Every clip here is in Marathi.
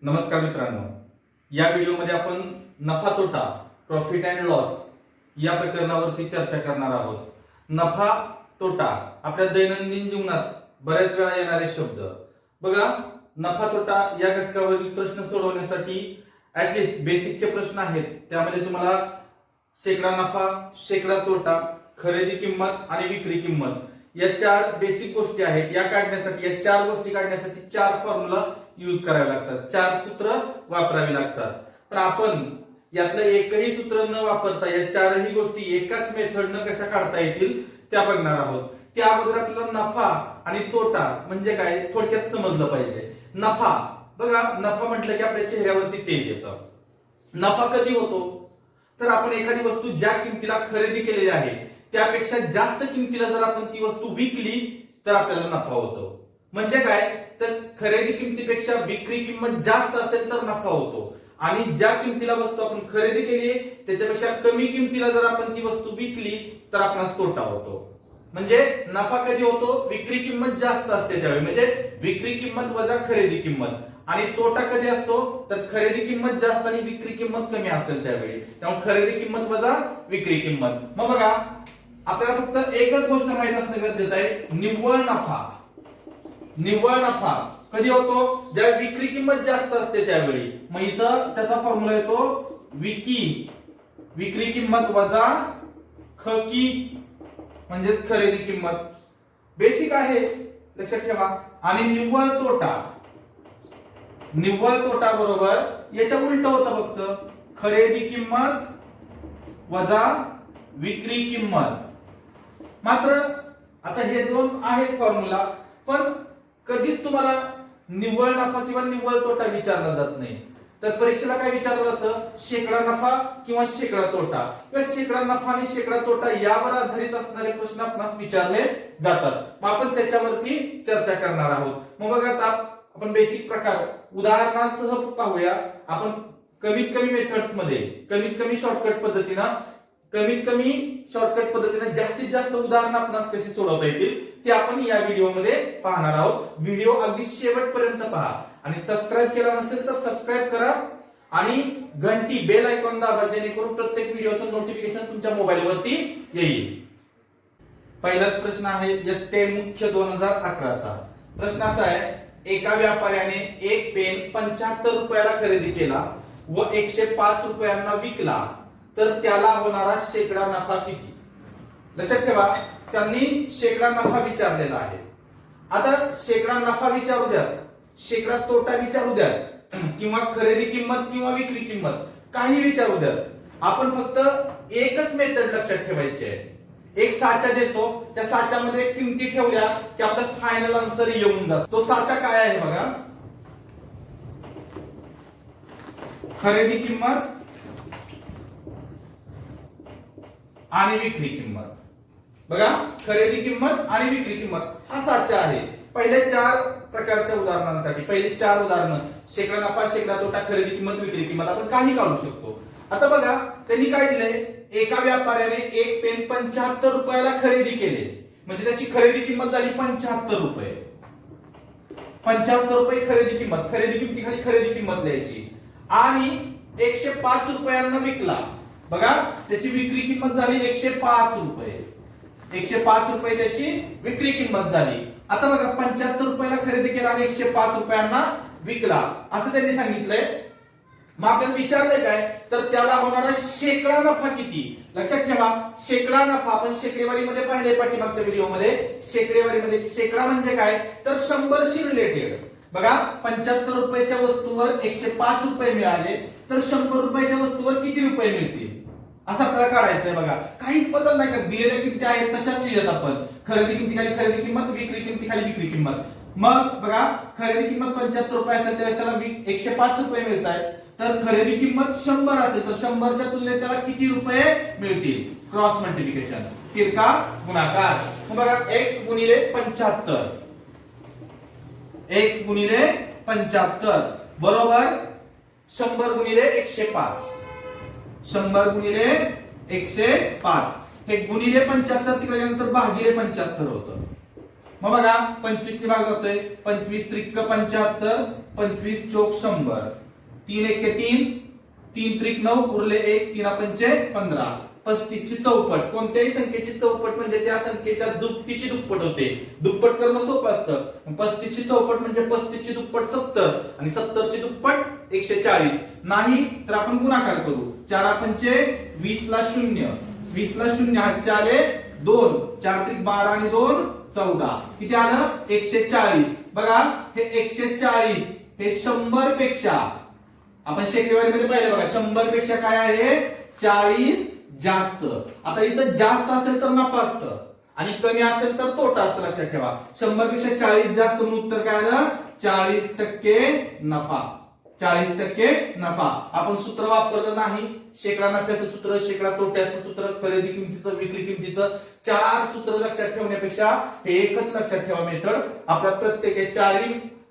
नमस्कार मित्रांनो, या व्हिडिओमध्ये आपण नफा तोटा प्रॉफिट अँड लॉस या प्रकरणावरती चर्चा करणार आहोत. नफा तोटा आपल्या दैनंदिन जीवनात बऱ्याच वेळा येणारे शब्द. बघा, नफा तोटा या घटकावरील प्रश्न सोडवण्यासाठी ऍटलिस्ट बेसिकचे प्रश्न आहेत. त्यामध्ये तुम्हाला शेकडा नफा, शेकडा तोटा, खरेदी किंमत आणि विक्री किंमत या चार बेसिक गोष्टी आहेत. या चार गोष्टी काढण्यासाठी चार फॉर्म्युला यूज करावे लागतात, चार सूत्र वापरावी लागतात. पण आपण यातलं एकही सूत्र न वापरता या चारही गोष्टी एकाच मेथडनं कशा काढता येतील त्या बघणार आहोत. त्या अगोदर आपल्याला नफा आणि तोटा म्हणजे काय थोडक्यात समजलं पाहिजे. नफा, बघा, नफा म्हटलं की आपल्या चेहऱ्यावरती तेज येतं. नफा कधी होतो तर आपण एखादी वस्तू ज्या किमतीला खरेदी केलेली आहे त्यापेक्षा जास्त किमतीला जर आपण ती वस्तू विकली तर आपल्याला नफा होतो. म्हणजे काय तर खरेदी किमतीपेक्षा विक्री किंमत जास्त असेल तर नफा होतो, आणि ज्या किमतीला वस्तू आपण खरेदी केली त्याच्यापेक्षा कमी किमतीला जर आपण ती वस्तू विकली तर आपणास तोटा होतो. म्हणजे नफा कधी होतो, विक्री किंमत जास्त असते त्यावेळी, म्हणजे विक्री किंमत वजा खरेदी किंमत. आणि तोटा कधी असतो तर खरेदी किंमत जास्त आणि विक्री किंमत कमी असेल त्यावेळी. त्यामुळे खरेदी किंमत वजा विक्री किंमत. मग बघा, आपल्याला फक्त एकच गोष्ट माहित असणं गरजेचं आहे, निव्वळ नफा. निव्वळ नफा कधी होतो ज्या विक्री किंमत जास्त असते त्यावेळी. मग इथं त्याचा फॉर्म्युला येतो विक्री किंमत वजा खकी म्हणजेच खरेदी किंमत. बेसिक आहे, लक्षात ठेवा. आणि निव्वळ तोटा बरोबर याच्या उलट होतं, फक्त खरेदी किंमत वजा विक्री किंमत. मात्र आता हे दोन आहेत फॉर्म्युला, पण कधीच तुम्हाला निव्वळ नफा किंवा निव्वळ तोटा विचारला जात नाही. तर परीक्षेला काय विचारलं जातं, शेकडा नफा किंवा शेकडा तोटा, किंवा शेकडा नफा आणि शेकडा तोटा यावर आधारित असणारे प्रश्न आपणास विचारले जातात. मग आपण त्याच्यावरती चर्चा करणार आहोत. मग बघा, आता आपण बेसिक प्रकार उदाहरणासह पाहूया. आपण कमीत कमी मेथड्स मध्ये कमीत कमी शॉर्टकट पद्धतीने जास्तीत जास्त उदाहरणं आपणास कशी सोडवता येतील ते आपण या व्हिडिओमध्ये पाहणार आहोत. व्हिडिओ अगदी शेवटपर्यंत पहा, आणि सबस्क्राईब केला नसेल तर सबस्क्राईब करा आणि घंटी बेल आयकॉन दाबा, जेणेकरून प्रत्येक व्हिडिओचं नोटिफिकेशन तुमच्या मोबाईलवरती येईल. पहिलाच प्रश्न आहे एसटे मुख्य 2011चा. प्रश्न असा आहे, एका व्यापाऱ्याने एक पेन 75 रुपयाला खरेदी केला व 105 रुपयांना विकला तर त्याला होणारा शेकडा नफा किती? लक्षात ठेवा, त्यांनी शेकडा नफा विचारलेला आहे. आता शेकडा नफा विचारू द्यात, शेकडा तोटा विचारू द्यात, किंवा खरेदी किंमत किंवा विक्री किंमत काही विचारू द्यात, आपण फक्त एकच मेथड लक्षात ठेवायची आहे. एक साचा देतो, त्या साच्यामध्ये किमती ठेवल्या की आपला फायनल आन्सर येऊन जातो. तो साचा काय आहे बघा, खरेदी किंमत आणि विक्री किंमत. बघा, खरेदी किंमत आणि विक्री किंमत हा साचा आहे. पहिले चार प्रकारच्या उदाहरणांसाठी पहिले चार उदाहरणं, शेकडा नफा, शेकडा तोटा, खरेदी किंमत, विक्री किंमत, आपण काही काढू शकतो. आता बघा, त्यांनी काय दिलंय, एका व्यापाऱ्याने एक पेन 75 रुपयाला खरेदी केले, म्हणजे त्याची खरेदी किंमत झाली 75 रुपये. 75 रुपये खरेदी किंमत, खरेदी किमतीखाली खरेदी किंमत लिहायची. आणि 105 रुपयांना विकला, बघा त्याची विक्री किंमत झाली 105 रुपये. 105 रुपये त्याची विक्री किंमत झाली. आता बघा, 75 रुपयाला खरेदी केला आणि 105 रुपयांना विकला असं त्यांनी सांगितलंय. मग आपल्याला विचारलंय काय तर त्याला होणारा शेकडा नफा किती? लक्षात ठेवा, शेकडा नफा आपण शेकडेवारीमध्ये पाहिले पाठीमागच्या व्हिडिओमध्ये. शेकडेवारीमध्ये शेकडा म्हणजे काय तर 100शी रिलेटेड. बघा, 75 रुपयाच्या वस्तूवर 105 रुपये मिळाले तर 100 रुपयाच्या वस्तूवर किती रुपये मिळतील असं आपल्याला काढायचंय. बघा, काहीच बदल नाही का, दिलेल्या किमती आहेत तशाच लिहित आपण. खरेदी किमतीखाली खरेदी किंमत, विक्री किमतीखाली विक्री किंमत. मग बघा, खरेदी किंमत 75 रुपये असेल तर त्याला 105 रुपये मिळत आहेत, तर खरेदी किंमत 100 असेल तर 100च्या तुलनेत त्याला किती रुपये मिळतील? क्रॉस मल्टिप्लिकेशन, तिरका गुणाकार. मग बघा, x गुणिले 75, x गुणिले 75 बरोबर 100 गुणिले 105. 100 गुणिले 105 हे गुणिले 75 तिकडे गेल्यानंतर भागिले 75 होतं. मग बघा 25 ने भाग जातोय, 25 त्रिक 75, 25 चौक 100, 3 एक 3, 3 त्रिक 9, उरले 1, 3 पंचे 15. 35 ची चौपट, कोणत्याही संख्येची चौपट म्हणजे त्या संख्येच्या दुपटीची दुप्पट होते. दुप्पट करणं सोपं असतं. 35 ची चौपट म्हणजे 35 ची दुप्पट 70 आणि 70 ची दुप्पट 140. नाही तर आपण गुणाकार करू. 4 पंचे 20 ला 0, 20 ला 0 हा 4 2, 4 त्रिक 12 आणि 2 14. किती आलं 140. बघा हे 140 हे 100 पेक्षा, आपण शेकडेवारीमध्ये पाहिलं बघा 100 पेक्षा काय आहे 40 जास्त. आता इथं जास्त असेल तर नफा असतं आणि कमी असेल तर तोटा असतं, लक्षात ठेवा. 100 पेक्षा 40 जास्त म्हणून उत्तर काय आलं 40% नफा. 40% नफा. आपण सूत्र वापरलं नाही. शेकडा नफ्याचं सूत्र, शेकडा तोट्याचं सूत्र, खरेदी किमतीचं, विक्री किमतीचं, 4 सूत्र लक्षात ठेवण्यापेक्षा हे एकच लक्षात ठेवा मेथड. आपल्या प्रत्येक 4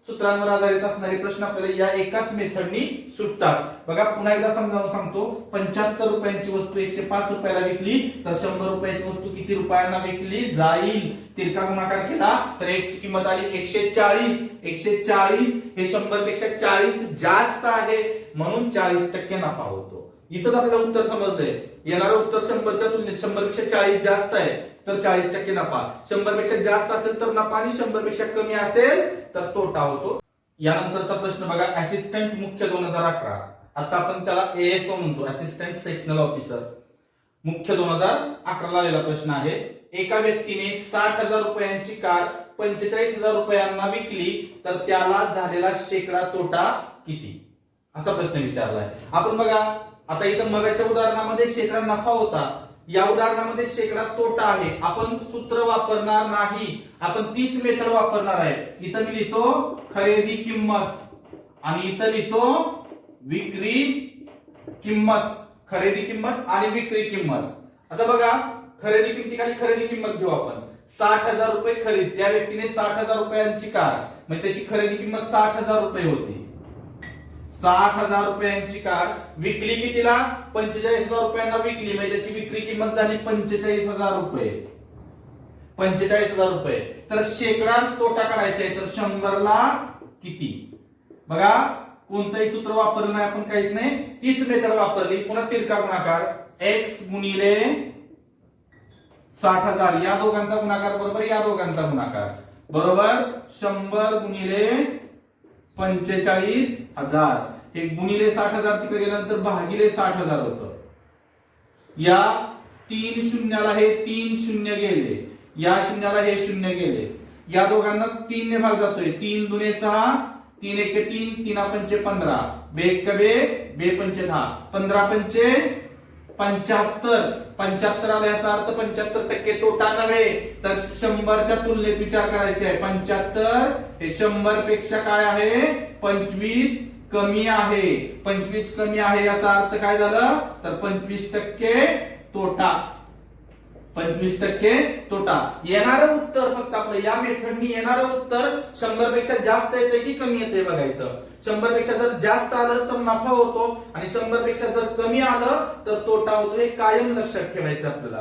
सूत्रांवर आधारित असणारे प्रश्न आपल्याला या एकाच मेथडनी सुटतात. बघा पुन्हा एकदा समजावून सांगतो. 75 रुपयांची वस्तू 105 रुपयाला विकली तर 100 रुपयाची वस्तू किती रुपयांना विकली जाईल. तिरका गुणाकार केला तर x ची किंमत आली 140. 140 हे 100 पेक्षा 40 जास्त आहे म्हणून 40% नफा होतो. इथंच आपल्याला उत्तर समजलंय. येणारं उत्तर 100च्या तुलनेत 100 पेक्षा 40 जास्त आहे तर 40% नफा. 100 पेक्षा जास्त असेल तर नफा आणि 100 पेक्षा कमी असेल तर तोटा होतो. यानंतरचा प्रश्न बघा, असिस्टंट मुख्य 2011. आता आपण त्याला एएसओ म्हणतो, असिस्टंट सेक्शनल ऑफिसर. मुख्य 2011 ला आलेला प्रश्न आहे. एका व्यक्तीने 60,000 रुपयांची कार 45,000 रुपयांना विकली तर त्याला झालेला शेकडा तोटा किती, असा प्रश्न विचारलाय. आपण बघा आता इथं मगाच्या उदाहरणामध्ये शेकडा नफा होता, या उदाहरणामध्ये शेकडा तोटा आहे. आपण सूत्र वापरणार नाही, आपण तीच मेथड वापरणार आहे. इथं मी लिहितो खरेदी किंमत आणि इथं लिहितो विक्री किंमत. खरेदी किंमत आणि विक्री किंमत. आता बघा खरेदी किमतीखाली खरेदी किंमत घेऊ आपण. 60,000 रुपये खरेदी, त्या व्यक्तीने 60,000 रुपयांची कार, म्हणजे त्याची खरेदी किंमत 60,000 रुपये होती. 60,000 रुपयांची कार विकली कितीला 45,000 रुपयांना विकली, म्हणजे त्याची विक्री किंमत झाली 45,000 रुपये. 45,000 रुपये. तर शेकडा तोटा काढायचा आहे तर 100 ला किती. बघा कोणतंही सूत्र वापरलं नाही आपण, काहीच नाही, तीच मेथड वापरली. पुन्हा तिरका गुणाकार x गुणिले 60,000, या दोघांचा गुणाकार बरोबर या दोघांचा गुणाकार बरोबर 100 गुणिले 45,000. हे गुणिले 60,000 तिकडे गेल्यानंतर भागिले 60,000 होतं. या 3 शून्याला हे 3 शून्य गेले, या शून्याला हे शून्य गेले, या दोघांना 3 ने भाग जातोय. 3 दुने 6, 3 एक 3, 3 पंचे 15, बे एक बे, बे पंचे 10, 15 पंचे 75. 75 आला याचा अर्थ 75% तोटा नव्हे तर 100च्या तुलनेत विचार करायचे आहे. 75 हे 100 पेक्षा काय आहे 25 कमी आहे. 25 कमी आहे याचा अर्थ काय झालं तर 25% तोटा. 25% तोटा. येणारं उत्तर फक्त आपलं या मेथडनी येणारं उत्तर 100 पेक्षा जास्त येते की कमी येते बघायचं. 100 पेक्षा जर जास्त आलं तर नफा होतो आणि 100 पेक्षा जर कमी आलं तर तोटा होतो. हे कायम लक्षात ठेवायचं आपल्याला.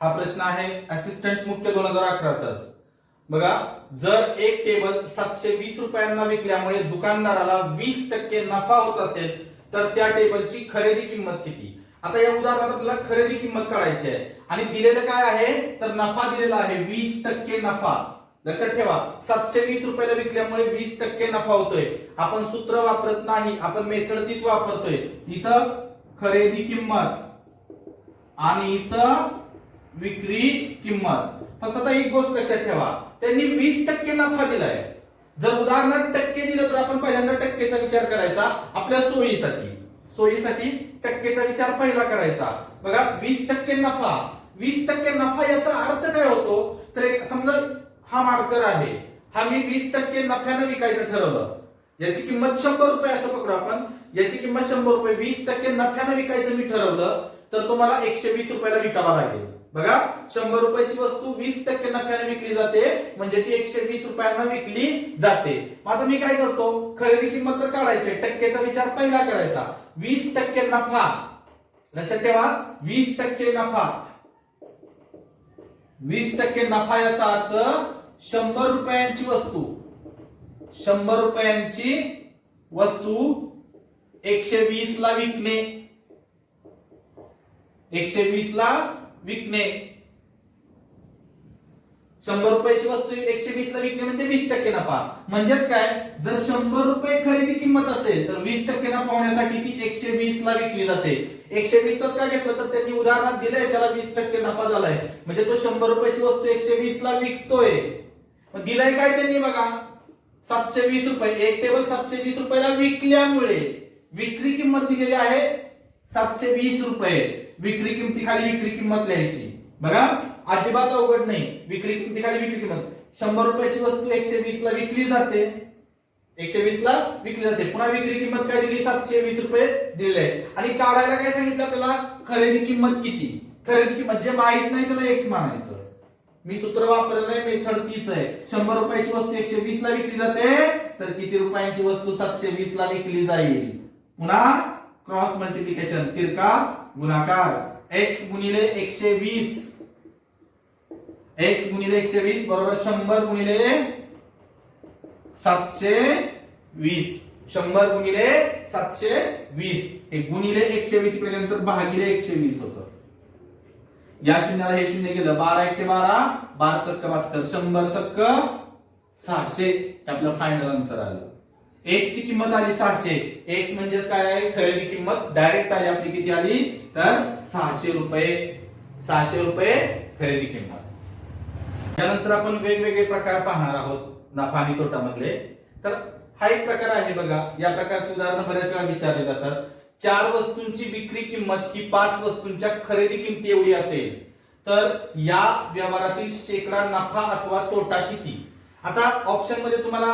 हा प्रश्न आहे असिस्टंट मुख्य 2011चाच. बघा जर एक टेबल 720 रुपयांना विकल्यामुळे दुकानदाराला 20% नफा होत असेल तर त्या टेबलची खरेदी किंमत किती. आता या उदाहरणात आपल्याला खरेदी किंमत काढायची आहे आणि दिलेलं काय आहे तर नफा दिलेला आहे 20% नफा. लक्षात ठेवा 720 रुपयाला विकल्यामुळे 20% नफा होतोय. आपण सूत्र वापरत नाही, आपण मेथड तीच वापरतोय. इथं खरेदी किंमत आणि इथं विक्री किंमत. फक्त आता एक गोष्ट लक्षात ठेवा, त्यांनी 20% नफा दिलाय. जर उदाहरणार्थ टक्के दिलं तर आपण पहिल्यांदा टक्केचा विचार करायचा आपल्या सोयीसाठी. सोयीसाठी टक्केचा विचार पहिला करायचा. बघा 20% नफा, 20% नफा याचा अर्थ काय होतो तर एक समजा हा मार्कर आहे, हा मी 20% नफ्यानं विकायचं ठरवलं. याची किंमत 100 रुपये असं पकडू आपण, याची किंमत 100 रुपये, 20% नफ्यानं विकायचं मी ठरवलं तर तुम्हाला 120 रुपयाला विकावा लागेल. बघा 100 रुपयाची वस्तू 20% नफ्याने विकली जाते म्हणजे ती 120 रुपयांना विकली जाते. आता मी काय करतो खरेदी किंमत तर काढायची, टक्केचा विचार पहिला करायचा. 20% नफा, लक्षात ठेवा 20% नफा, 20% नफा याचा अर्थ 100 रुपयांची वस्तू 100 रुपयांची वस्तू 120 ला विकणे 120 ला विकणे 100 रुपयाची वस्तू 120 ला विकणे म्हणजे 20% नफा. म्हणजेच काय, जर 100 रुपये खरेदी किंमत असेल तर 20% नफा होण्यासाठी ती 120 ला विकली जाते. 120 लाच काय घेतलं तर त्यांनी उदाहरणात दिलंय त्याला 20% नफा झालाय. म्हणजे तो 100 रुपयाची वस्तू 120 ला विकतोय. मग दिलाय काय त्यांनी बघा 720 रुपये. एक टेबल 720 रुपयाला विकल्यामुळे विक्री किंमत दिलेली आहे 720 रुपये. विक्री किंमतीखाली विक्री किंमत लिहायची. बघा अजिबात अवघड नाही. विक्री किंमतीखाली विक्री किंमत 100 रुपयाची वस्तू 120 ला विकली जाते. 120 ला विकली जाते. पुन्हा विक्री किंमत काय दिली 720 रुपये दिलेली आहे. आणि काढायला काय सांगितलं आपल्याला, खरेदी किंमत किती. खरेदी किंमत जे माहित नाही त्याला एक्स मानायचं. मी सूत्र वापरलं नाही, मेथड तीच आहे. 100 रुपयाची वस्तू 120 ला विकली जाते तर किती रुपयांची वस्तू 720 ला विकली जाईल. पुन्हा क्रॉस मल्टिप्लिकेशन तिरका गुणाकार. x गुणिले 120 x गुणिले 120 बरोबर 100 गुणिले 720. 100 गुणिले 720 हे गुणिले 120 केल्यानंतर भागिले 120 होतं. या शून्याला हे शून्य गेलं. 12 1 12 12 सक्क 72 100 सक्क 600 हे आपलं फायनल आन्सर आलं. x ची किंमत आली 600. x म्हणजे काय आहे, खरेदी किंमत डायरेक्ट आली आपली किती आली तर 600 रुपये. 600 रुपये खरेदी किंमत. त्यानंतर आपण वेगवेगळे प्रकार पाहणार आहोत नफा आणि तोटा मधले. तर हा एक प्रकार आहे बघा. या प्रकारची उदाहरणं बऱ्याच वेळा विचारली जातात. 4 वस्तूंची विक्री किंमत ही 5 वस्तूंच्या खरेदी किंमती एवढी असेल तर या व्यवहारातील शेकडा नफा अथवा तोटा किती. आता ऑप्शन मध्ये तुम्हाला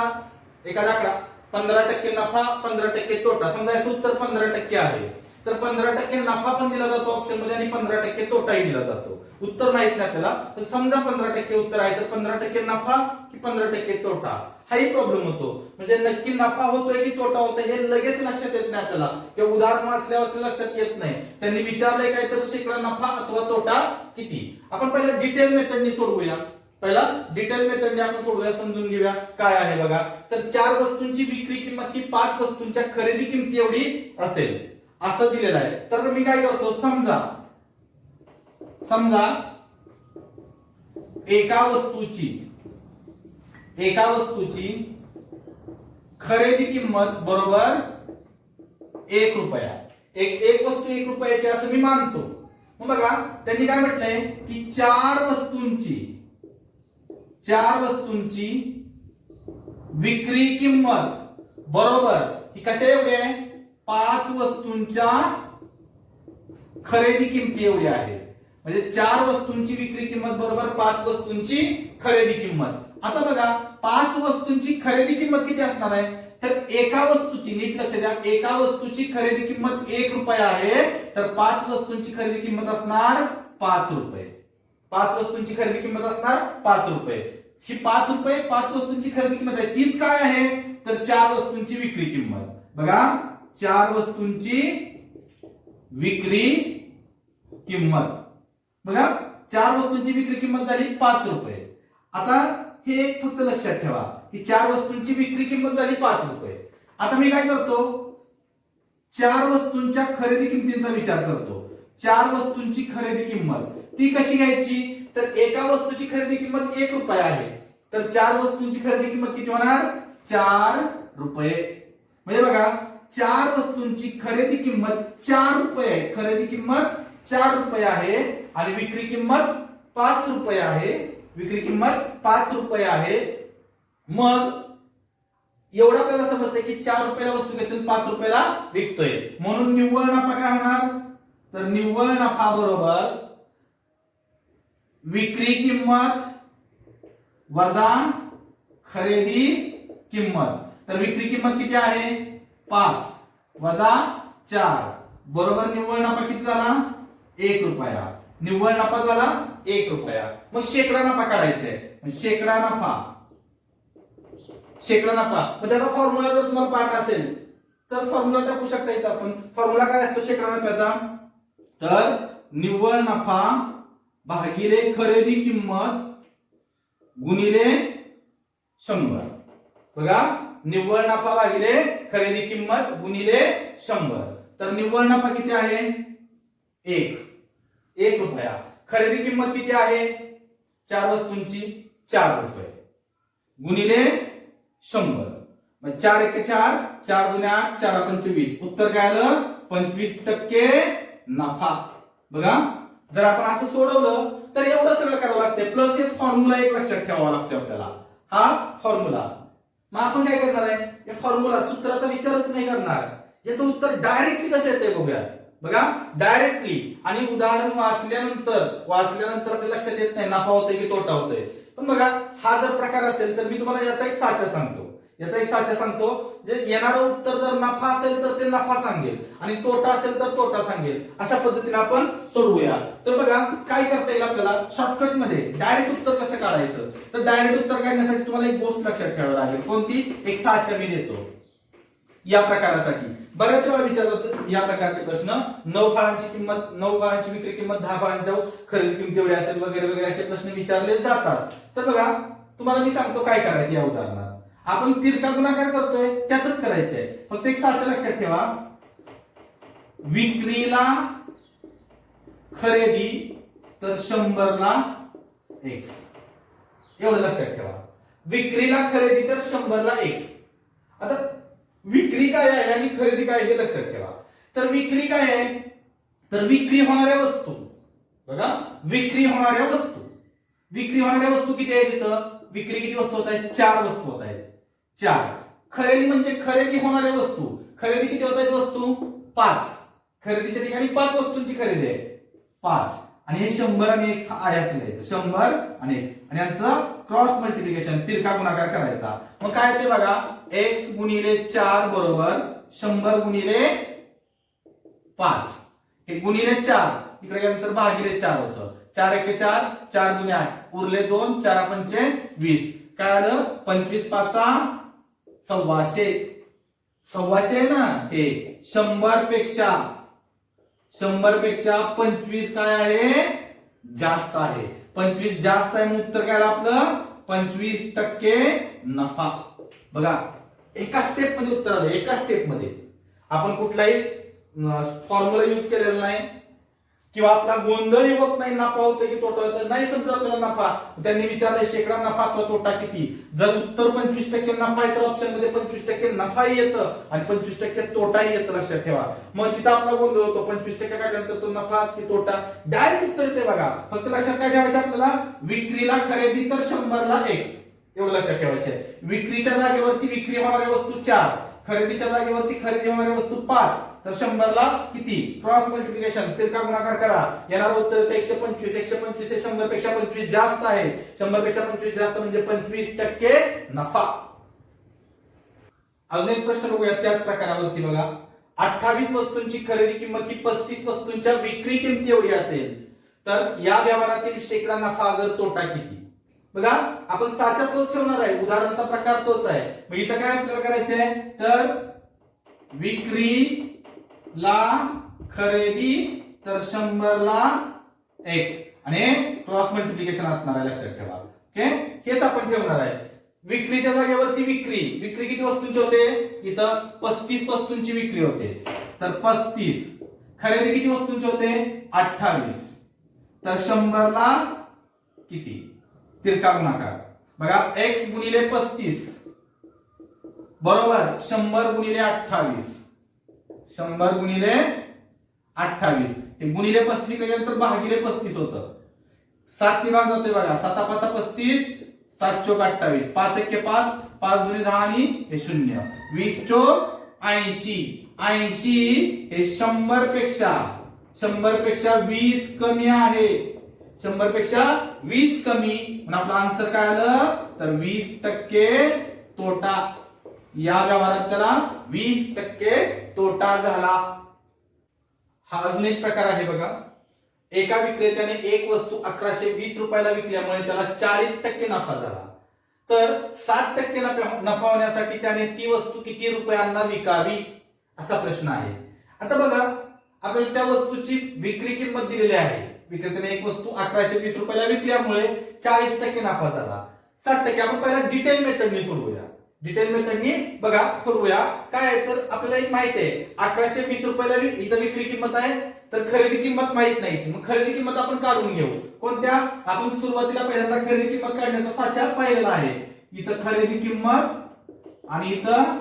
एखादा आकडा 15% नफा 15% तोटा, समजा याचं उत्तर 15% आहे तर 15% नफा पण दिला जातो ऑप्शन मध्ये आणि 15% तोटाही दिला जातो. उत्तर माहित नाही आपल्याला तर समजा 15% उत्तर आहे तर 15% नफा की 15% तोटा हाही प्रॉब्लेम होतो. म्हणजे नक्की नफा होतोय की तोटा होतोय हे लगेच लक्षात येत नाही आपल्याला. किंवा उदाहरण वाचल्यावर लक्षात येत नाही. त्यांनी विचारलंय काय तर शेकडा नफा अथवा तोटा किती. आपण पहिला डिटेल मेथडनी सोडवूया. पहिला डिटेल मेथडने आपण सोडवूया, समजून घेऊया काय आहे बघा. तर 4 वस्तूंची विक्री किंमत ही 5 वस्तूंच्या खरेदी किंमती एवढी असेल असं दिलेलं आहे. तर मी काय करतो, समजा एका वस्तूची खरेदी किंमत बरोबर 1 रुपया. एक वस्तू 1 रुपयाची असं मी मानतो. मग बघा त्यांनी काय म्हटलंय की 4 वस्तूंची विक्री किंमत बरोबर ही कशा एवढी आहे 5 वस्तूंच्या खरेदी किंमती एवढी आहे. म्हणजे 4 वस्तूंची विक्री किंमत बरोबर 5 वस्तूंची खरेदी किंमत. आता बघा 5 वस्तूंची खरेदी किंमत किती असणार आहे तर एका वस्तूची, नीट लक्ष द्या, एका वस्तूची खरेदी किंमत 1 रुपया आहे तर 5 वस्तूंची खरेदी किंमत असणार 5 रुपये. 5 वस्तूंची खरेदी किंमत असणार 5 रुपये. ही 5 रुपये 5 वस्तूंची खरेदी किंमत आहे. तीच काय आहे तर 4 वस्तूंची विक्री किंमत. बघा 4 वस्तूंची विक्री किंमत. बघा 4 वस्तूंची विक्री किंमत झाली 5 रुपये. आता हे एक फक्त लक्षात ठेवा की 4 वस्तूंची विक्री किंमत झाली 5 रुपये. आता मी काय करतो 4 वस्तूंच्या खरेदी किंमतींचा विचार करतो. 4 वस्तूंची खरेदी किंमत ती कशी घ्यायची तर एका वस्तूची खरेदी किंमत 1 रुपया आहे तर 4 वस्तूंची खरेदी किंमत किती होणार 4 रुपये. म्हणजे बघा 4 वस्तूंची खरेदी किंमत 4 रुपये. खरेदी किंमत 4 रुपये आहे आणि विक्री किंमत 5 रुपये आहे. विक्री किंमत 5 रुपये आहे. मग एवढं आपल्याला समजतंय की 4 रुपयाला वस्तू घेतली 5 रुपयाला विकतोय. म्हणून निव्वळ नफा काय होणार तर निव्वळ नफा बरोबर विक्री किंमत वजा खरेदी किंमत. तर विक्री किंमत किती आहे 5 वजा 4 बरोबर निव्वळ नफा किती झाला 1 रुपया. निव्वळ नफा झाला 1 रुपया. मग शेकडा नफा काढायचा आहे. शेकडा नफा मग त्याचा फॉर्म्युला जर तुम्हाला पाठ असेल तर फॉर्म्युला टाकू शकता इथं आपण. फॉर्म्युला काय असतो शेकडा नफ्याचा तर निव्वळ नफा भागिले खरेदी किंमत गुणिले 100. बघा, निव्वळ नफा भागिले खरेदी किंमत गुणिले 100. तर निव्वळ नफा किती आहे? 1 रुपया. खरेदी किंमत किती आहे? 4 वस्तूंची 4 रुपये गुणिले 100. मग 4 1 4, 4 2 8, 4 5 20. उत्तर काय आलं? 25% नफा. बघा, जर आपण असं सोडवलं तर एवढं सगळं करावं लागते. प्लस हे फॉर्म्युला एक लक्षात ठेवावा लागतो आपल्याला. हा फॉर्म्युला. मग आपण काय करणार आहे? या फॉर्म्युला सूत्राचा विचारच नाही करणार. याचं उत्तर डायरेक्टली कसं येतंय बघूया. बघा, डायरेक्टली. आणि उदाहरण वाचल्यानंतर आपल्या लक्षात येत नाही नफा होतोय की तोटा होतोय. पण बघा, हा जर प्रकार असेल तर मी तुम्हाला याचा एक साचा सांगतो. जे येणारं उत्तर जर नफा असेल तर ते नफा सांगेल आणि तोटा असेल तर तोटा सांगेल. अशा पद्धतीने आपण सोडवूया. तर बघा, काय करता येईल आपल्याला शॉर्टकट मध्ये डायरेक्ट उत्तर कसं काढायचं. तर डायरेक्ट उत्तर काढण्यासाठी तुम्हाला एक गोष्ट लक्षात ठेवावी लागेल. कोणती? एक साचा मी देतो या प्रकारासाठी. बऱ्याच वेळा विचारतात या प्रकारचे प्रश्न. 9 फळांची विक्री किंमत 10 फळांच्या खरेदी किंमत एवढी असेल वगैरे वगैरे असे प्रश्न विचारले जातात. तर बघा, तुम्हाला मी सांगतो काय करायचं. या उदाहरणात आपण तिरका गुणाकार करतोय त्यातच करायचे आहे. फक्त एक साचा लक्षात ठेवा. विक्रीला खरेदी तर 100 ला x. एवढं लक्षात ठेवा. विक्रीला खरेदी तर 100 ला x. आता विक्री काय आहे आणि खरेदी काय हे लक्षात ठेवा. तर विक्री काय आहे? तर विक्री होणाऱ्या वस्तू. बघा, विक्री होणाऱ्या वस्तू किती आहेत तिथं? विक्री किती वस्तू होत आहेत? 4 वस्तू होत आहेत. 4. खरेदी म्हणजे खरेदी होणाऱ्या वस्तू. खरेदी किती होत आहेत वस्तू? 5. खरेदीच्या ठिकाणी 5 वस्तूंची खरेदी आहे. 5. आणि हे 100 आणि x आहे असं लिहायचं. 100 आणि x. आणि यांचं क्रॉस मल्टिप्लिकेशन तिरका गुणाकार करायचा. मग काय ते बघा, x गुणिले 4 बरोबर 100 गुणिले 5. हे गुणिले 4 इकडे गेल्यानंतर भागिले 4 होतं. 4 1 4, 4 2 8, उरले 2, 4 5 20. काय आलं? 25 5 सव्वाशे ना. हे 100 पेक्षा 25 काय आहे? जास्त आहे. 25 जास्त आहे. उत्तर काय आलं आपलं? 25% नफा. बघा, एका स्टेप मध्ये उत्तर आलं. एका स्टेप मध्ये आपण कुठलाही फॉर्म्युला युज केलेला नाही किंवा आपला गोंधळही होत नाही. नफा होतोय की तोटा होतोय नाही समजा आपल्याला नफा. त्यांनी विचारलं शेकडा नफा अथवा तोटा किती. जर उत्तर 25% नफा आहे तर ऑप्शन मध्ये 25% नफाही येतं आणि 25% तोटाही येतं. लक्षात ठेवा. मग तिथं आपला गोंधळ होतो. 25% काढल्यानंतर तो नफाच की तोटा. डायरेक्ट उत्तर येते बघा. फक्त लक्षात काय ठेवायचं आपल्याला? विक्रीला खरेदी तर 100 ला x. एवढं लक्षात ठेवायचे. विक्रीच्या जागेवरती विक्री होणाऱ्या वस्तू 4, खरेदीच्या जागेवरती खरेदी होणाऱ्या वस्तू 5. तर 100 ला किती? क्रॉस मल्टिप्लिकेशन तिरका गुणाकार करा. येणार उत्तर येतं 125. 125 हे 100 पेक्षा 25 जास्त आहे. 100 पेक्षा 25 जास्त म्हणजे 25% नफा. अजून एक प्रश्न बघूया त्याच प्रकारावरती. बघा, 28 वस्तूंची खरेदी किंमत ही 35 वस्तूंच्या विक्री किमती एवढी असेल तर या व्यवहारातील शेकडा नफा अगर तोटा किती. बघा, आपण साचा तोच ठेवणार आहे. उदाहरणाचा प्रकार तोच आहे. मग इथं काय आपल्याला करायचंय? तर विक्रीला खरेदी तर 100 ला x आणि क्रॉस मल्टिप्लिकेशन असणार आहे. लक्षात ठेवा. ओके, हेच आपण ठेवणार आहे. विक्रीच्या जागेवरती विक्री किती वस्तूंची होते? इथं 35 वस्तूंची विक्री होते. तर 35. खरेदी किती वस्तूंची होते? 28. तर 100 ला किती? तिरका गुणाकार. बघा, x गुणिले 35 बरोबर 100 गुणिले 28. 100 गुणिले 28. हे गुणिले 35 केल्यानंतर भागिले 35 होतं. 7 भाग जातोय बघा. 7 5 35, 7 चोक 28, 5 1 5, 5 2 10 आणि हे 0. 20 चोक 80. 80 हे 100 पेक्षा 20 कमी आहे. 100 पेक्षा 20 कमी. म्हणून आपला आन्सर काय आलं? तर 20% तोटा. या व्यवहारात त्याला 20% तोटा झाला. हा अजून एक प्रकार आहे बघा. एका विक्रेत्याने एक वस्तू 1120 रुपयाला विकल्यामुळे त्याला 40% नफा झाला. तर 7% नफा होण्यासाठी त्याने ती वस्तू किती रुपयांना विकावी असा प्रश्न आहे. आता बघा, आपल्याला त्या वस्तूची विक्री किंमत दिलेली आहे. विक्रेत्याने एक वस्तू 1120 रुपयाला विकल्यामुळे 40% नफा झाला. 60%. आपण पहिला डिटेल मेथडने सोडवूया. डिटेल मेथडने बघा सोडवूया. काय आहे तर आपल्याला एक माहिती आहे 1120 रुपयाला इथं विक्री किंमत आहे, तर खरेदी किंमत माहित नाही. मग खरेदी किंमत आपण काढून घेऊ. कोणत्या? आपण सुरुवातीला पहिल्यांदा खरेदी किंमत काढण्याचा साचा पाहिलेला आहे. इथं खरेदी किंमत आणि इथं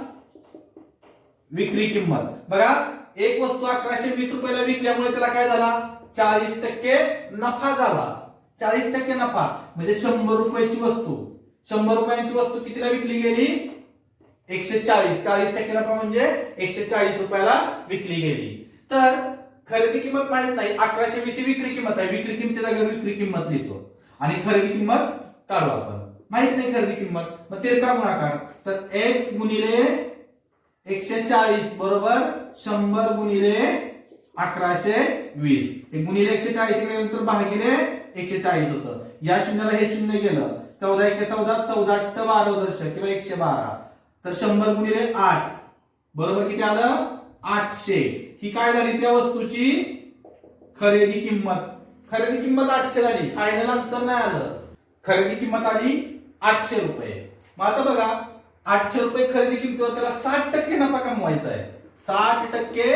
विक्री किंमत. बघा एक वस्तू 1120 रुपयाला विकल्यामुळे त्याला काय झाला? 40% नफा झाला. 40% नफा म्हणजे 100 रुपयाची वस्तू, 100 रुपयांची वस्तू कितीला विकली गेली? 140. 40% नफा म्हणजे 140 रुपयाला विकली गेली. तर खरेदी किंमत माहित नाही, 1120 ही विक्री किंमत आहे. विक्री किंमतीच्या जागेवर विक्री किंमत लिहितो आणि खरेदी किंमत काढू आपण. माहित नाही खरेदी किंमत, मग तिरका गुणाकार. तर x गुणिले 140 बरोबर 100 गुणिले 1120. हे गुणिले 140 केल्यानंतर भागिले 140 होतं. या शून्याला हे शून्य गेलं. 14 1 14, 14 8 12 दर्श किंवा 112. तर 100 गुणिले 8 बरोबर किती आलं? 800. ही काय झाली त्या वस्तूची खरेदी किंमत. खरेदी किंमत 800 झाली. फायनल आन्सर नाही आलं. खरेदी किंमत आली 800 रुपये. मग आता बघा 800 रुपये खरेदी किंमतीवर त्याला 60% नफा कमवायचा आहे. 60%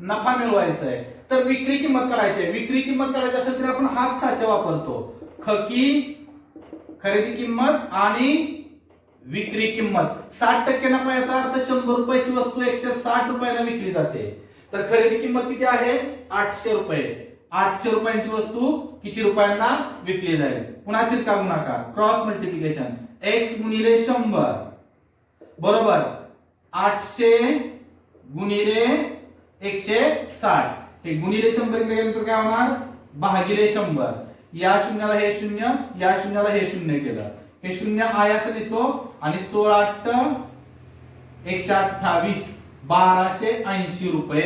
नफा मिळवायचा आहे. तर विक्री किंमत करायची आहे. विक्री किंमत करायची असेल तर आपण हाच साचा वापरतो. खरेदी किंमत आणि विक्री किंमत. 60% नफा याचा अर्थ 100 रुपयाची वस्तू 160 रुपयाला विकली जाते. तर खरेदी किंमत किती आहे? 800 रुपये. 800 रुपयांची वस्तू किती रुपयांना विकली जाईल? पुन्हा तिरका गुणाकार, क्रॉस मल्टिप्लिकेशन. x गुणिले 100 बरोबर 800 गुणिले 160. हे गुणिले 100 केल्यानंतर काय होणार? भागिले 100. या शून्याला हे शून्य, या शून्याला हे शून्य केलं. हे शून्य आयाचं लिहितो आणि 16 8 128 1280 रुपये.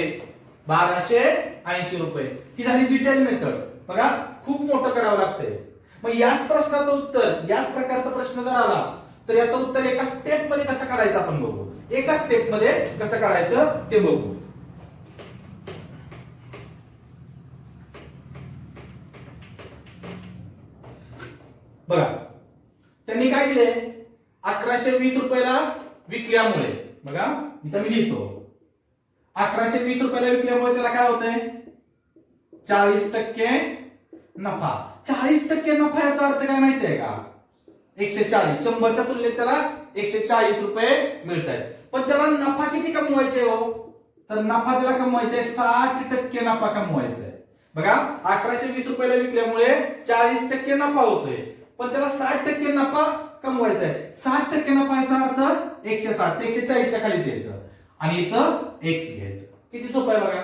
1280 रुपये. ही झाली डिटेल मेथड. बघा खूप मोठं करावं लागतंय. मग याच प्रश्नाचं उत्तर, याच प्रकारचा प्रश्न जर आला तर याचं उत्तर एका स्टेप मध्ये कसं काढायचं आपण बघू. एका स्टेप मध्ये कसं काढायचं ते बघू. बघा त्यांनी काय दिले? 1120 रुपयाला विकल्यामुळे, बघा इथं मी लिहितो 1120 रुपयाला विकल्यामुळे त्याला काय होतंय? 40% नफा. 40% नफा याचा अर्थ काय माहितीये का? 140. 100च्या तुलनेत त्याला 140 रुपये मिळत आहेत. पण त्याला नफा किती कमवायचे हो? तर नफा त्याला कमवायचे 60% नफा कमवायचा आहे. बघा 1120 रुपयाला विकल्यामुळे 40% नफा होतोय, पण त्याला 60% नफा कमवायचा आहे. 60% नफा याचा अर्थ 160. 140च्या खाली द्यायचं आणि इथं x घ्यायचं. किती सोपं आहे बघा.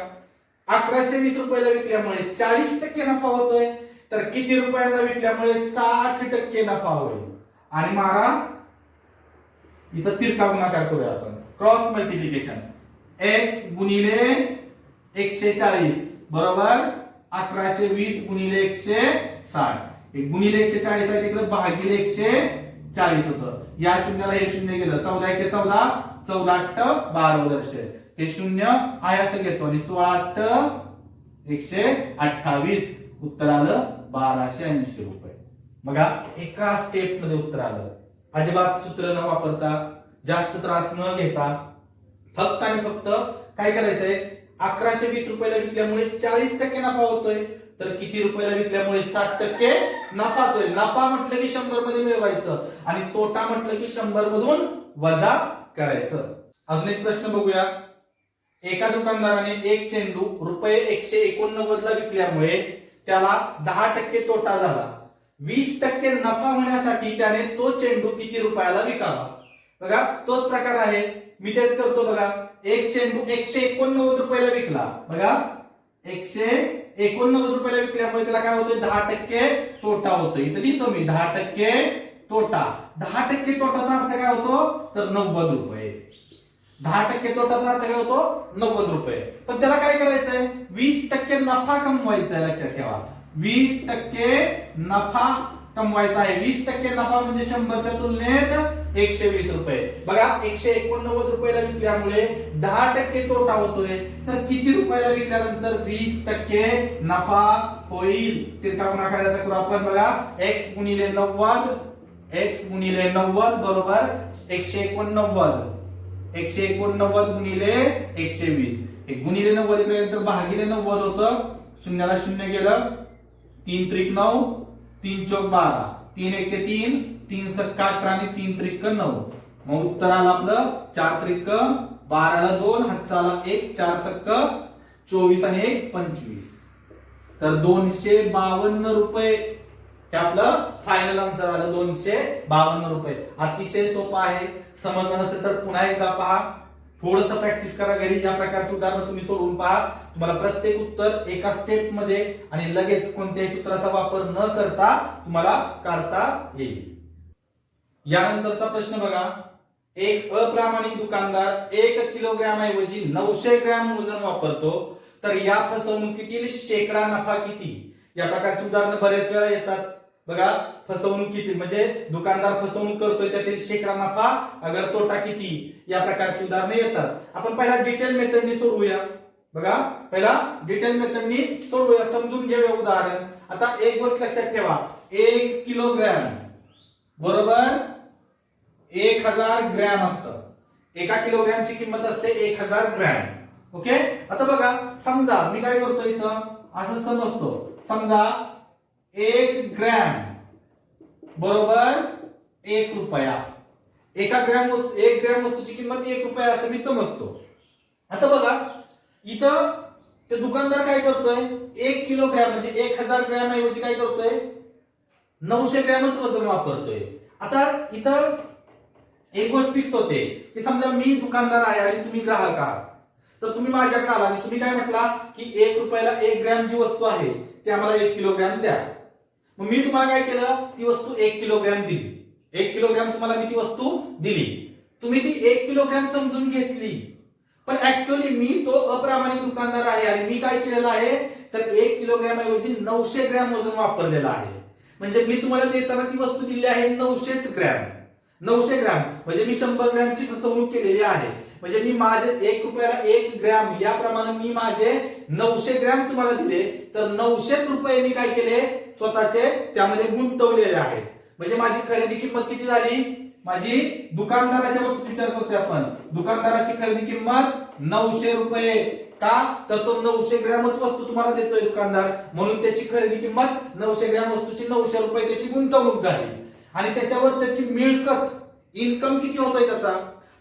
1120 रुपयाला विकल्यामुळे 40% नफा होतोय, तर किती रुपयांना विकल्यामुळे 60% नफा होईल. आणि मारा इथं तिरका गुणाकार करूया आपण, क्रॉस मल्टिप्लिकेशन. x गुणिले 140 बरोबर 1120 गुणिले 160. गुणिले 140 आहे तिकडे भागिले 140 होतं. या शून्याला हे शून्य गेलं. 14 1 14, 14 8 12 दर्श. हे शून्य आहे असं घेतो आणि 16 8 128. उत्तर आलं 1280 रुपये. बघा एका स्टेप मध्ये उत्तर आलं. अजिबात सूत्र न वापरता, जास्त त्रास न घेता, फक्त आणि फक्त काय करायचंय? 1120 रुपयाला विकल्यामुळे 40% नफा होतोय, तर किती रुपयाला विकल्यामुळे 60% नफाच होईल. नफा म्हटलं की 100 मध्ये मिळवायचं आणि तोटा म्हटलं की 100 मधून वजा करायचं. अजून एक प्रश्न बघूया. एका दुकानदाराने एक चेंडू रुपये 189 ला विकल्यामुळे त्याला 10% तोटा झाला. 20% नफा होण्यासाठी त्याने तो चेंडू किती रुपयाला विकावा? बघा तोच प्रकार आहे. मी तेच करतो. बघा एक चेंडू 189 रुपयाला विकला. बघा 189 रुपयाला विकल्यामुळे त्याला काय होतोय? 10% तोटा होतोय. इथे लिहितो मी 10% तोटा. 10% तोटाचा अर्थ काय होतो? तर 90 रुपये. 10% तोटाचा अर्थ काय होतो? 90 रुपये. पण त्याला काय करायचंय? 20% नफा कमवायचा आहे. लक्षात ठेवा 20% नफा कमवायचा आहे. 20% नफा म्हणजे 100च्या तुलनेत 120 रुपये. बघा 189 रुपयाला विकल्यामुळे 10% तोटा होतोय, तर किती रुपयाला विकल्यानंतर 20% नफा होईल? तिरका गुणाकाराचा करू आपण. बघा x गुणिले 90 x गुणिले 90 बरोबर 189. 189 गुणिले 120. हे गुणिले 90 केल्यानंतर भागिले 90 होतं. शून्याला शून्य गेलं. 3 त्रिक 9, 3 चौक 12, 3 एके 3, 3 सक्का 18 आणि 3 त्रिक 9. मग उत्तर आलं आपलं 4 त्रिक 12 ला 2, हातचा आला 1, 4 सक्क 24 आणि 1 25. तर 252 रुपये हे आपलं फायनल आन्सर आलं. 252 रुपये. अतिशय सोपं आहे. समजलं नसेल तर पुन्हा एकदा पहा, थोडंसं प्रॅक्टिस करा घरी. या प्रकारची उदाहरणं तुम्ही सोडवून पहा. तुम्हाला प्रत्येक उत्तर एका स्टेप मध्ये आणि लगेच कोणत्याही सूत्राचा वापर न करता तुम्हाला काढता येईल. यानंतरचा प्रश्न बघा. एक अप्रामाणिक दुकानदार 1 किलोग्रॅम ऐवजी 900 ग्रॅम वजन वापरतो, तर या फसवणुकीतील शेकडा नफा किती? या प्रकारची उदाहरणं बरेच वेळा येतात बघा. फसवणुकीतील म्हणजे दुकानदार फसवणूक करतोय, त्यातील शेकडा नफा अगर तोटा किती, या प्रकारची उदाहरणे येतात. आपण पहिला डिटेल मेथडनी सोडवूया बघा. पहिला डिटेल मेथडनी सोडवूया, समजून घेऊया उदाहरण. आता एक गोष्ट लक्षात ठेवा, 1 किलोग्रॅम बरोबर 1000 ग्रॅम असतं. एका किलोग्रॅमची किंमत असते 1000 ग्रॅम. ओके. आता बघा, समजा मी काय करतो इथं असं समजतो. समजा 1 ग्रॅम बरोबर 1 रुपया. एक ग्रॅम वस्तूची किंमत 1 रुपया असं मी समजतो. आता बघा इथं ते दुकानदार काय करतोय, 1 किलोग्रॅम म्हणजे 1000 ग्रॅम ऐवजी काय करतोय, 900 ग्रॅमच वजन वापरतोय. आता इथं एक गोष्ट फिक्स होते की समजा मी दुकानदार आहे आणि तुम्ही ग्राहक आहात, तर तुम्ही माझ्याकडे आला आणि तुम्ही काय म्हटला की 1 रुपयाला 1 ग्रॅम जी वस्तू आहे ती आम्हाला 1 किलोग्रॅम द्या. मग मी तुम्हाला काय केलं, ती वस्तू 1 किलोग्रॅम दिली. 1 किलोग्रॅम तुम्हाला मी ती वस्तू दिली. तुम्ही ती 1 किलोग्रॅम समजून घेतली, पण ऍक्च्युअली मी तो अप्रामाणिक दुकानदार आहे आणि मी काय केलेलं आहे, तर 1 किलोग्रॅम ऐवजी 900 ग्रॅम वजन वापरलेलं आहे. म्हणजे मी तुम्हाला देताना ती वस्तू दिली आहे 900 ग्रॅम. 900 ग्रॅम म्हणजे मी 100 ग्रॅमची फसवणूक केलेली आहे. म्हणजे मी माझे 1 रुपयाला 1 ग्रॅम याप्रमाणे मी माझे 900 ग्रॅम तुम्हाला दिले, तर 900 रुपये मी काय केले, स्वतःचे त्यामध्ये गुंतवलेले आहेत. म्हणजे माझी खरेदी किंमत किती झाली, माझी दुकानदाराच्या बाबतीत विचार करतोय आपण, दुकानदाराची खरेदी किंमत 900 रुपये. का, तर तो 900 ग्रॅमच वस्तू तुम्हाला देतोय दुकानदार, म्हणून त्याची खरेदी किंमत 900 ग्रॅम वस्तूची 900 रुपये त्याची गुंतवणूक झाली. आणि त्याच्यावर त्याची मिळकत इन्कम किती होतोय त्याचा,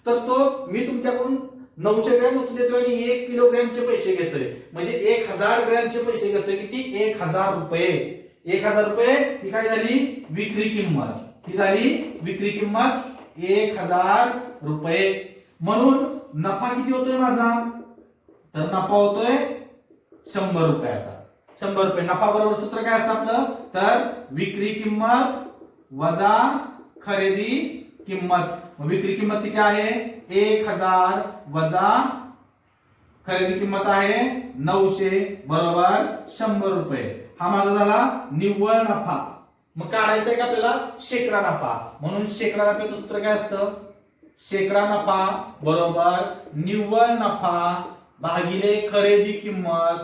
तर तो मी तुमच्याकडून 900 ग्रॅम वस्तू देतोय आणि 1 किलोग्रॅमचे पैसे घेतोय. म्हणजे 1000 ग्रॅमचे पैसे घेतोय. किती, 1000 रुपये. 1000 रुपये ही काय झाली, विक्री किंमत. ही झाली विक्री किंमत 1000 रुपये. म्हणून नफा किती होतोय माझा, तर नफा होतोय 100 रुपयाचा. 100 रुपये. नफा बरोबर सूत्र काय असतं आपलं, तर विक्री किंमत वजा खरेदी किंमत. विक्री किंमत किती आहे, 1000 वजा खरेदी किंमत आहे 900 बरोबर 100 रुपये. हा माझा झाला निव्वळ नफा. मग काढायचा आहे का आपल्याला, शेकडा नफा. म्हणून शेकडा नफ्याचं सूत्र काय असतं, शेकडा नफा बरोबर निव्वळ नफा भागिले खरेदी किंमत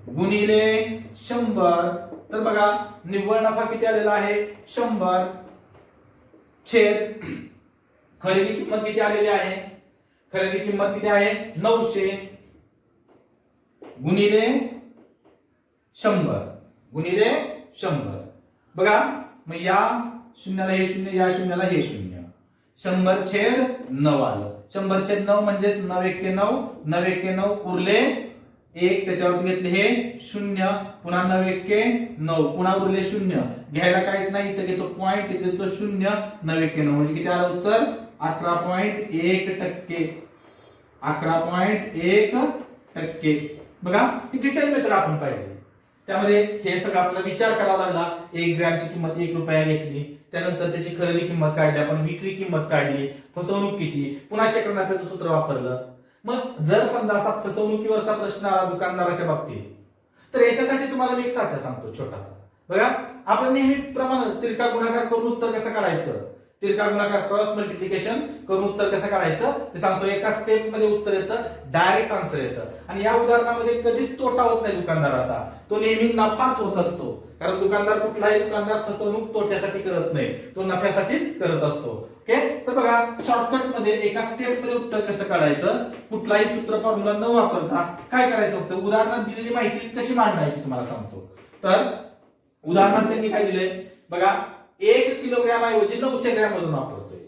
गुणिले 100. तर बघा निव्वळ नफा किती आलेला आहे, 100 छेद खरेदी किंमत किती आलेली आहे, खरेदी किंमत किती आहे 900 गुणिले 100 गुणिले 100. बघा मग या शून्याला हे शून्य, या शून्याला हे शून्य. 100 छेद 9 आलं. 100 छेद 9 म्हणजे 9 एके 9, 9 एके 9 उरले 1, त्याच्यावरती घेतले हे 0, पुन्हा 9 एके 9, पुन्हा उरले 0. घ्यायला काहीच नाही, इथं घेतो पॉइंट, इथे देतो 0, 9 एके 9 म्हणजे किती आलं उत्तर, 11.1%. 11.1%. बघा ही डिटेल मेथड आपण पाहिली. त्यामध्ये हे सगळं आपल्याला विचार करावा लागला. 1 ग्रॅमची किंमत 1 रुपया घेतली, त्यानंतर त्याची खरेदी किंमत काढली आपण, विक्री किंमत काढली, फसवणूक किती, पुन्हा शेकडा नफ्याचं सूत्र वापरलं. मग जर समजा असा फसवणुकीवरचा प्रश्न आला दुकानदाराच्या बाबतीत, तर याच्यासाठी तुम्हाला मी एक साचा सांगतो छोटासा. बघा आपण नेहमीप्रमाणे तिरका गुणाकार करून उत्तर कसं काढायचं तिरका गुणाकार क्रॉस मल्टिप्लिकेशन करून उत्तर कसं काढायचं ते सांगतो. एका स्टेप मध्ये उत्तर येतं, डायरेक्ट आन्सर येतं. आणि या उदाहरणामध्ये कधीच तोटा होत नाही दुकानदाराचा, तो नेहमी नफाच होत असतो. कारण कुठलाही दुकानदार फसवणूक तोट्यासाठी करत नाही, तो नफ्यासाठीच करत असतो. ओके, तर बघा शॉर्टकट मध्ये एका स्टेप मध्ये उत्तर कसं काढायचं, कुठलाही सूत्र फॉर्म्युला न वापरता काय करायचं होतं, उदाहरणात दिलेली माहिती कशी मांडायची तुम्हाला सांगतो. तर उदाहरणात त्यांनी काय दिले बघा, 1 किलोग्रॅम ऐवजी 900 ग्रॅम वजन वापरतोय.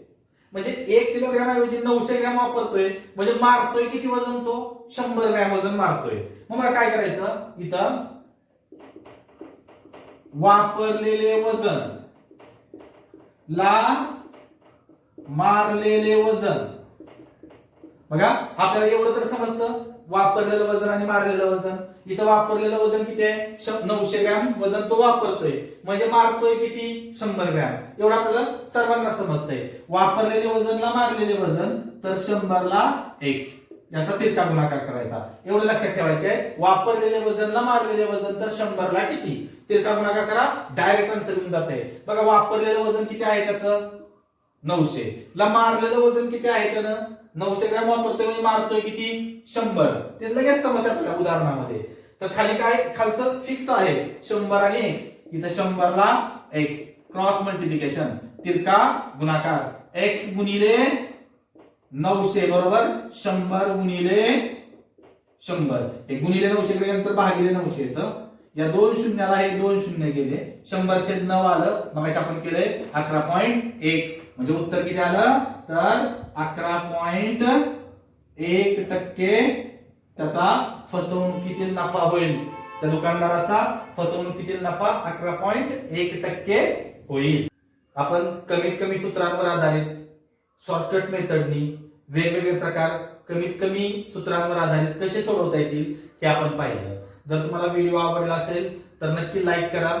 म्हणजे 1 किलोग्रॅम ऐवजी 900 ग्रॅम वापरतोय म्हणजे मारतोय किती वजन, तो 100 ग्रॅम वजन मारतोय. मग मला काय करायचं, इथं वापरलेले वजन ला मारलेले वजन. बघा आपल्याला एवढं तर समजतं, वापरलेलं वजन आणि मारलेलं वजन. इथं वापरलेलं वजन किती आहे, 900 ग्रॅम वजन तो वापरतोय म्हणजे मारतोय किती, 100 ग्रॅम. एवढं आपल्याला सर्वांना समजतंय. वापरलेले वजनला मारलेले वजन तर 100 ला x, याचा तिरका गुणाकार करायचा. एवढं लक्षात ठेवायचे आहे. वापरलेले वजनला मारलेले वजन तर 100 ला किती, तिरका गुणाकार करा, डायरेक्ट आन्सर येऊन जाते. बघा वापरलेलं वजन किती आहे त्याचं, 900 ला मारलेलं वजन किती आहे त्यानं, 900 ग्रॅम वापरतोय म्हणजे मारतोय किती, 100. ते लगेच समजतं आपल्याला उदाहरणामध्ये. तर खाली काय, खालचं फिक्स आहे 100 आणि x, इथं 100 ला x, क्रॉस मल्टिप्लिकेशन तिरका गुणाकार, x गुणिले 900 बरोबर 100 गुणिले 100. हे गुणिले 900 केल्यानंतर भागिले 900 येतं. या 2 शून्याला हे 2 शून्य गेले, 100/9 आलं. मग आपण केलंय 11.1 म्हणजे उत्तर किती आलं तर 11.1% त्याचा फसवणुकीतील नफा होईल. त्या दुकानदाराचा फसवणुकीतील नफा 11.1% होईल. आपण कमीत कमी सूत्रांवर आधारित शॉर्टकट मेथडनी वेगवेगळे प्रकार कमीत कमी सूत्रांवर आधारित कसे सोडवता येतील हे आपण पाहिलं. जर तुम्हाला व्हिडिओ आवडला असेल तर नक्की लाईक करा.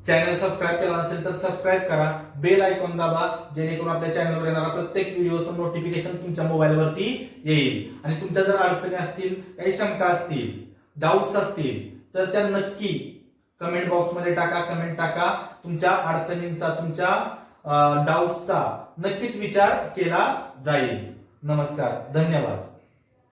चॅनल सबस्क्राईब केला नसेल तर सबस्क्राईब करा, बेल आयकॉन दाबा, जेणेकरून आपल्या चॅनलवर येणारा प्रत्येक व्हिडिओचं नोटिफिकेशन तुमच्या मोबाईलवरती येईल. आणि तुमच्या जर अडचणी असतील, काही शंका असतील, डाऊट्स असतील तर त्या नक्की कमेंट बॉक्समध्ये टाका, कमेंट टाका. तुमच्या अडचणींचा, तुमच्या डाऊट्सचा नक्कीच विचार केला जाईल. नमस्कार, धन्यवाद.